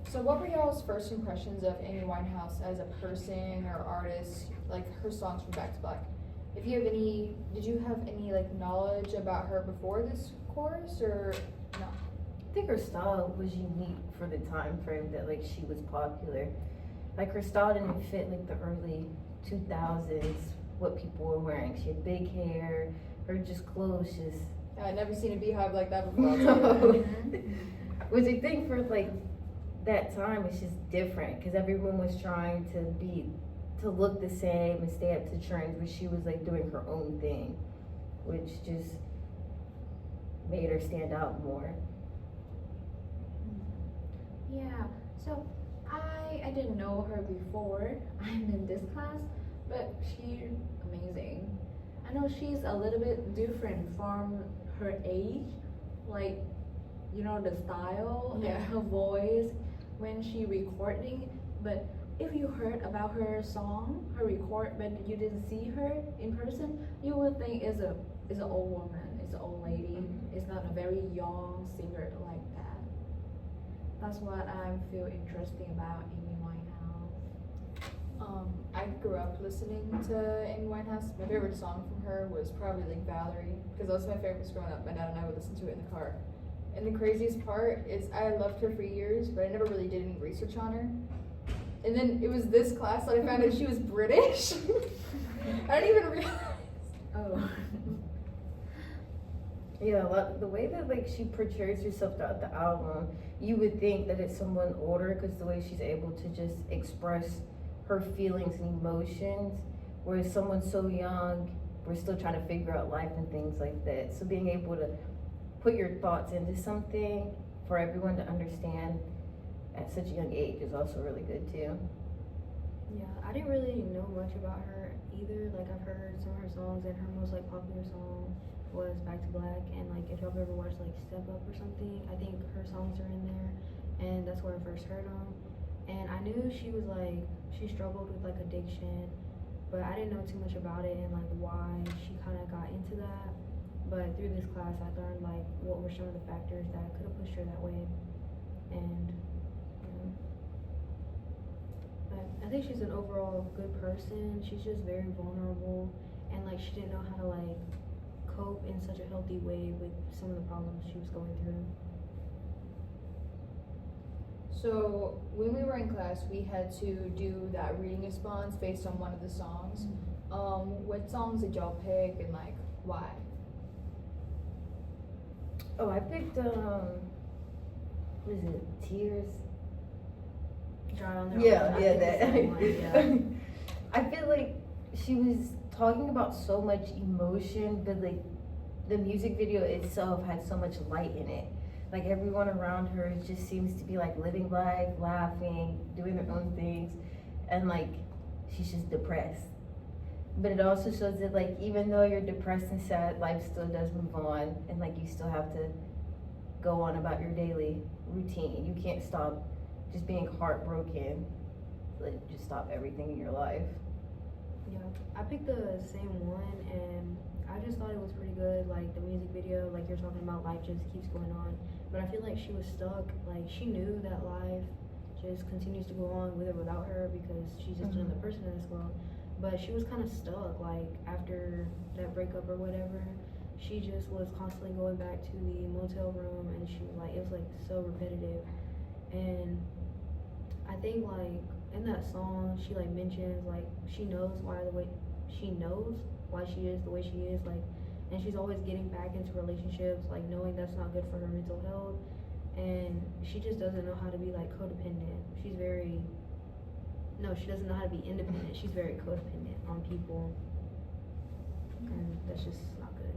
So what were y'all's first impressions of Amy Winehouse as a person or artist, like her songs from Back to Black? If you have any, did you have any like knowledge about her before this course or no? I think her style was unique for the time frame that like she was popular. Like her style didn't fit like the early 2000s, what people were wearing. She had big hair, her just clothes just. I'd never seen a beehive like that before. No. Which I think for like that time it's just different because everyone was trying to look the same and stay up to trends, but she was like doing her own thing, which just made her stand out more. Yeah, so I didn't know her before I'm in this class, but she's amazing. I know she's a little bit different from her age, like, you know, the style and her voice when she recording. But if you heard about her song, her record, but you didn't see her in person, you would think it's an old woman, it's an old lady. It's not a very young singer like that. That's what I feel interesting about Amy Winehouse. I grew up listening to Amy Winehouse. My favorite song from her was probably like Valerie, because that was my favorite growing up. My dad and I would listen to it in the car. And the craziest part is I loved her for years, but I never really did any research on her. And then it was this class that I found out she was British. I didn't even realize. Oh. Yeah, the way that like she portrays herself throughout the album, you would think that it's someone older because the way she's able to just express her feelings and emotions, whereas someone so young, we're still trying to figure out life and things like that. So being able to put your thoughts into something for everyone to understand at such a young age is also really good too. Yeah, I didn't really know much about her either. Like I've heard some of her songs, and her most like popular song was Back to Black. And like if y'all ever watched like Step Up or something, I think her songs are in there, and that's where I first heard them. And I knew she was like she struggled with like addiction, but I didn't know too much about it and like why she kind of got into that. But through this class, I learned like what were some of the factors that could have pushed her that way, and but I think she's an overall good person. She's just very vulnerable, and like she didn't know how to like cope in such a healthy way with some of the problems she was going through. So when we were in class, we had to do that reading response based on one of the songs. What songs did y'all pick and like why? Oh, I picked what is it? Tears. Dry on their Yeah, own. yeah, I that. think it's that one, I feel like she was talking about so much emotion, but like the music video itself had so much light in it. Like everyone around her just seems to be like living life, laughing, doing their own things, and like she's just depressed. But it also shows that like even though you're depressed and sad, life still does move on, and like you still have to go on about your daily routine. You can't stop just being heartbroken. Like just stop everything in your life. Yeah, I picked the same one, and I just thought it was pretty good. Like the music video, like you're talking about, life just keeps going on. But I feel like she was stuck. Like she knew that life just continues to go on with or without her because she's just another person in this world. But she was kind of stuck. Like after that breakup or whatever, she just was constantly going back to the motel room, and she was like, it was like so repetitive. And I think like in that song, she like mentions like she knows why she is the way she is, like, and she's always getting back into relationships, like knowing that's not good for her mental health, and she just doesn't know how to be like codependent. She doesn't know how to be independent. She's very codependent on people, and that's just not good.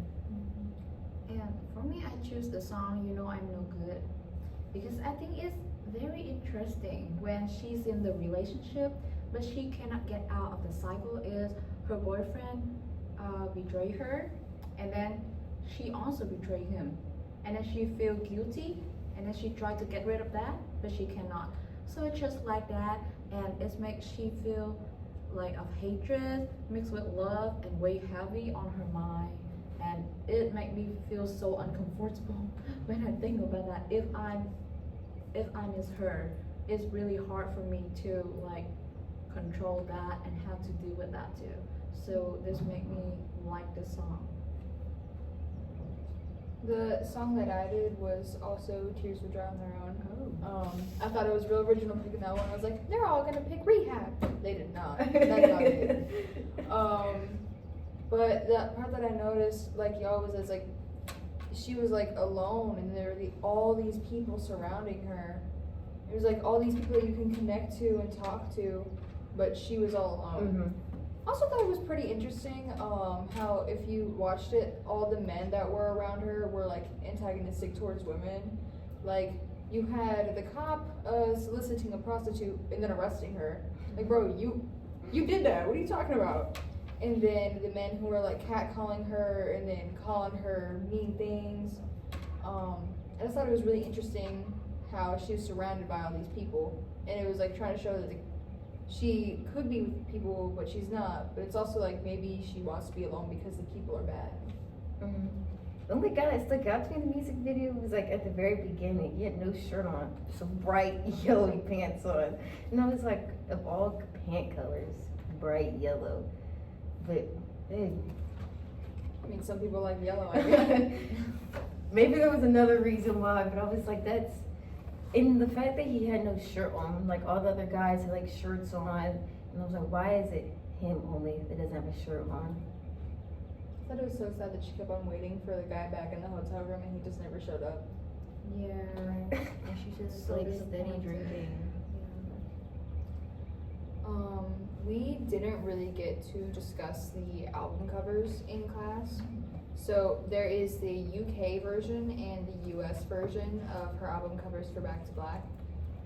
And for me, I choose the song "You Know I'm No Good" because I think it's very interesting when she's in the relationship, but she cannot get out of the cycle. Is her boyfriend betray her, and then she also betray him, and then she feel guilty, and then she try to get rid of that, but she cannot. So it's just like that, and it makes she feel like of hatred mixed with love and weigh heavy on her mind, and it make me feel so uncomfortable when I think about that. If I miss her, it's really hard for me to like control that and how to deal with that too. So this make me like the song. The song that I did was also Tears Will Dry on Their Own. Oh. I thought it was real original picking that one. I was like, they're all gonna pick Rehab. They did not. That's not it. But the part that I noticed, like y'all, was like she was like alone, and there were all these people surrounding her. It was like all these people that you can connect to and talk to, but she was all alone. Mm-hmm. Also thought it was pretty interesting how if you watched it, all the men that were around her were like antagonistic towards women. Like you had the cop soliciting a prostitute and then arresting her. Like, bro, you did that. What are you talking about? And then the men who were like catcalling her and then calling her mean things. I just thought it was really interesting how she was surrounded by all these people, and it was like trying to show that she could be with people, but she's not. But it's also like maybe she wants to be alone because the people are bad. Mm-hmm. The only guy that stuck out to me in the music video was like at the very beginning. He had no shirt on, some bright yellow pants on, and I was like, of all pant colors, bright yellow. But hey, I mean, some people like yellow, I guess. maybe there was another reason why, but I was like, that's. And the fact that he had no shirt on, like all the other guys had like shirts on, and I was like, why is it him only that doesn't have a shirt on? I thought it was so sad that she kept on waiting for the guy back in the hotel room and he just never showed up. Yeah. And she's just So like steady disappointed. drinking. We didn't really get to discuss the album covers in class. So there is the UK version and the US version of her album covers for Back to Black.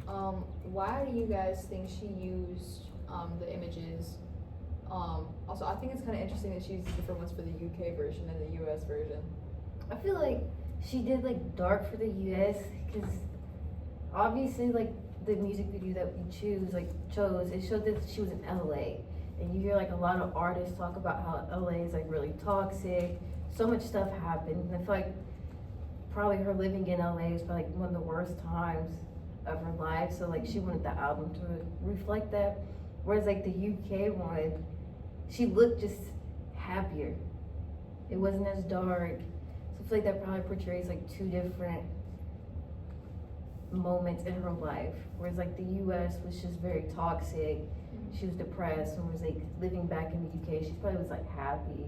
Why do you guys think she used the images? Also, I think it's kind of interesting that she uses different ones for the UK version and the US version. I feel like she did like dark for the US because obviously like the music video that we chose, it showed that she was in LA, and you hear like a lot of artists talk about how LA is like really toxic. So much stuff happened, and I feel like probably her living in LA was probably like one of the worst times of her life. So like she wanted the album to reflect that. Whereas like the UK one, she looked just happier. It wasn't as dark. So I feel like that probably portrays like two different moments in her life. Whereas like the US was just very toxic. She was depressed, and was like living back in the UK. She probably was like happy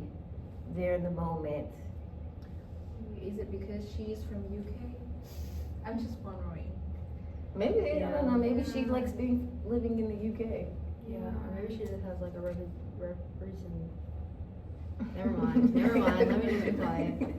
there in the moment. Is it because she's from UK? I'm just wondering. Maybe, I Yeah. don't know, maybe she likes living in the UK. Yeah, or maybe she just has like a reason. Never mind. Let me just be quiet.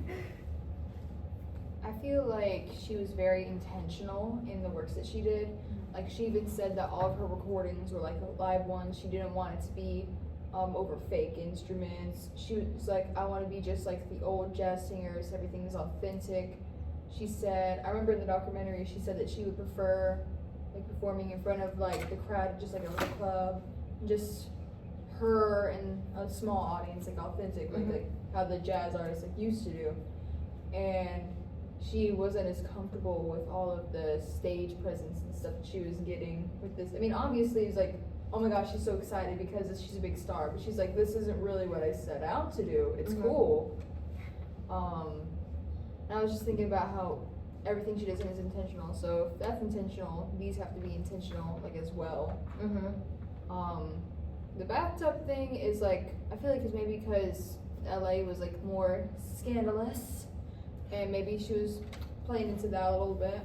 I feel like she was very intentional in the works that she did. Like she even said that all of her recordings were like live ones. She didn't want it to be over fake instruments. She was like, I want to be just like the old jazz singers. Everything is authentic. She said, I remember in the documentary, she said that she would prefer like performing in front of like the crowd, just like a little club, just her and a small audience, like authentic, like how the jazz artists like used to do. And she wasn't as comfortable with all of the stage presence and stuff that she was getting with this. I mean, obviously it's like, oh my gosh, she's so excited because she's a big star, but she's like, this isn't really what I set out to do. It's cool. And I was just thinking about how everything she does is intentional. So if that's intentional, these have to be intentional like as well. The bathtub thing is like, I feel like it's maybe because LA was like more scandalous, and maybe she was playing into that a little bit.